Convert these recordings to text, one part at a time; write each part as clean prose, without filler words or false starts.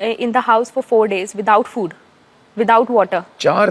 in the house for 4 days without food, without water. 4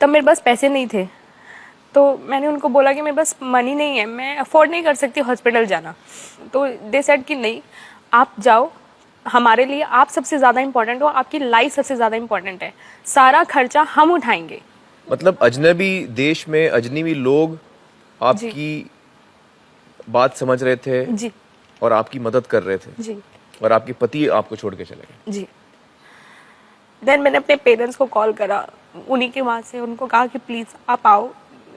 तब मेरे पास पैसे नहीं थे, तो मैंने उनको बोला कि मेरे पास मनी नहीं है, मैं अफोर्ड नहीं कर सकती हॉस्पिटल जाना। तो दे सेड कि नहीं, आप जाओ, हमारे लिए आप सबसे ज़्यादा इम्पोर्टेंट हो, आपकी लाइफ सबसे ज़्यादा इम्पोर्टेंट है, सारा खर्चा हम उठाएंगे। मतलब अजनबी देश में अजनबी लोग आपकी बात समझ रहे थे जी और आपकी मदद कर रहे थे, जी और आपके पति आपको छोड़ के चले गए। जी। देन मैंने अपने पेरेंट्स को कॉल करा, उन्हीं के वहाँ से उनको कहा कि प्लीज़ आप आओ,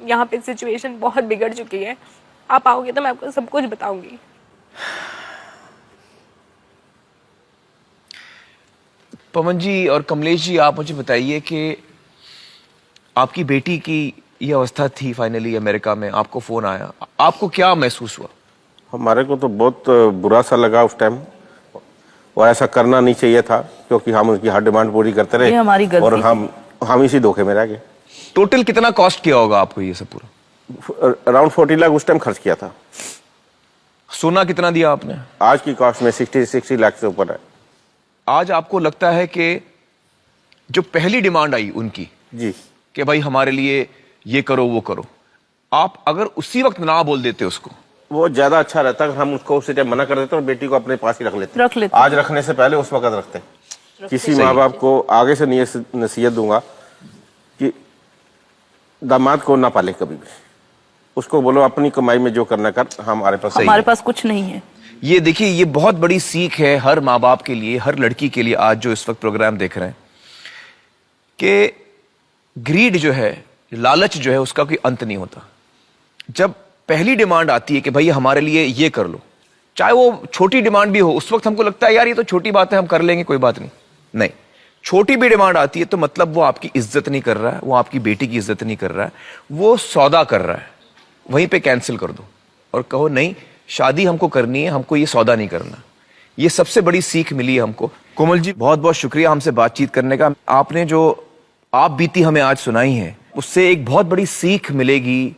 यहाँ पे सिचुएशन बहुत बिगड़ चुकी है, आप आओगे तो मैं आपको सब कुछ बताऊंगी। पवन जी और कमलेश जी, आप मुझे बताइए कि आपकी बेटी की ये अवस्था थी, फाइनली अमेरिका में आपको फोन आया, आपको क्या महसूस हुआ? हमारे को तो बहुत बुरा सा लगा उस टाइम, और ऐसा करना नहीं चाहिए था, क्योंकि हम उसकी हर डिमांड पूरी करते रहे, ये हमारी गलती और हम इसी धोखे में रह गए। टोटल कितना कॉस्ट किया होगा आपको ये सब पूरा? अराउंड 40 लाख उस टाइम खर्च किया था। सोना कितना दिया आपने? आज की कॉस्ट में 60 लाख से ऊपर है। आज आपको लगता है कि जो पहली डिमांड आई उनकी जी, कि भाई हमारे लिए ये करो वो करो, आप अगर उसी वक्त ना बोल देते उसको, वो ज्यादा अच्छा रहता, हम उसको उसी टाइम मना कर देते और बेटी को अपने पास ही रख लेते। आज रखने से पहले उस वक्त रखते। किसी माँ बाप को आगे से नसीहत दूंगा कि दामाद को ना पाले कभी भी, उसको बोलो अपनी कमाई में जो करना कर, हमारे पास कुछ नहीं है। ये देखिए, ये बहुत बड़ी सीख है हर माँ बाप के लिए, हर लड़की के लिए आज जो इस वक्त प्रोग्राम देख रहे हैं, कि ग्रीड जो है, लालच जो है, उसका कोई अंत नहीं होता। जब पहली डिमांड आती है कि भाई हमारे लिए ये कर लो, चाहे वो छोटी डिमांड भी हो, उस वक्त हमको लगता है यार ये तो छोटी बात है, हम कर लेंगे, कोई बात नहीं। नहीं, छोटी भी डिमांड आती है तो मतलब वो आपकी इज्जत नहीं कर रहा है, वो आपकी बेटी की इज्जत नहीं कर रहा है, वो सौदा कर रहा है। वहीं पे कैंसिल कर दो और कहो नहीं, शादी हमको करनी है, हमको ये सौदा नहीं करना। ये सबसे बड़ी सीख मिली है हमको। कोमल जी, बहुत बहुत शुक्रिया हमसे बातचीत करने का। आपने जो आप बीती हमें आज सुनाई है, उससे एक बहुत बड़ी सीख मिलेगी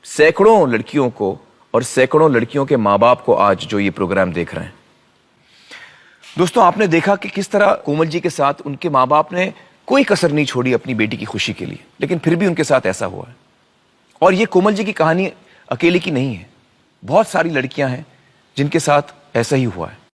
सैकड़ों लड़कियों को और सैकड़ों लड़कियों के माँ बाप को आज जो ये प्रोग्राम देख रहे हैं। दोस्तों, आपने देखा कि किस तरह कोमल जी के साथ उनके माँ बाप ने कोई कसर नहीं छोड़ी अपनी बेटी की खुशी के लिए, लेकिन फिर भी उनके साथ ऐसा हुआ है। और ये कोमल जी की कहानी अकेले की नहीं है, बहुत सारी लड़कियां हैं जिनके साथ ऐसा ही हुआ है।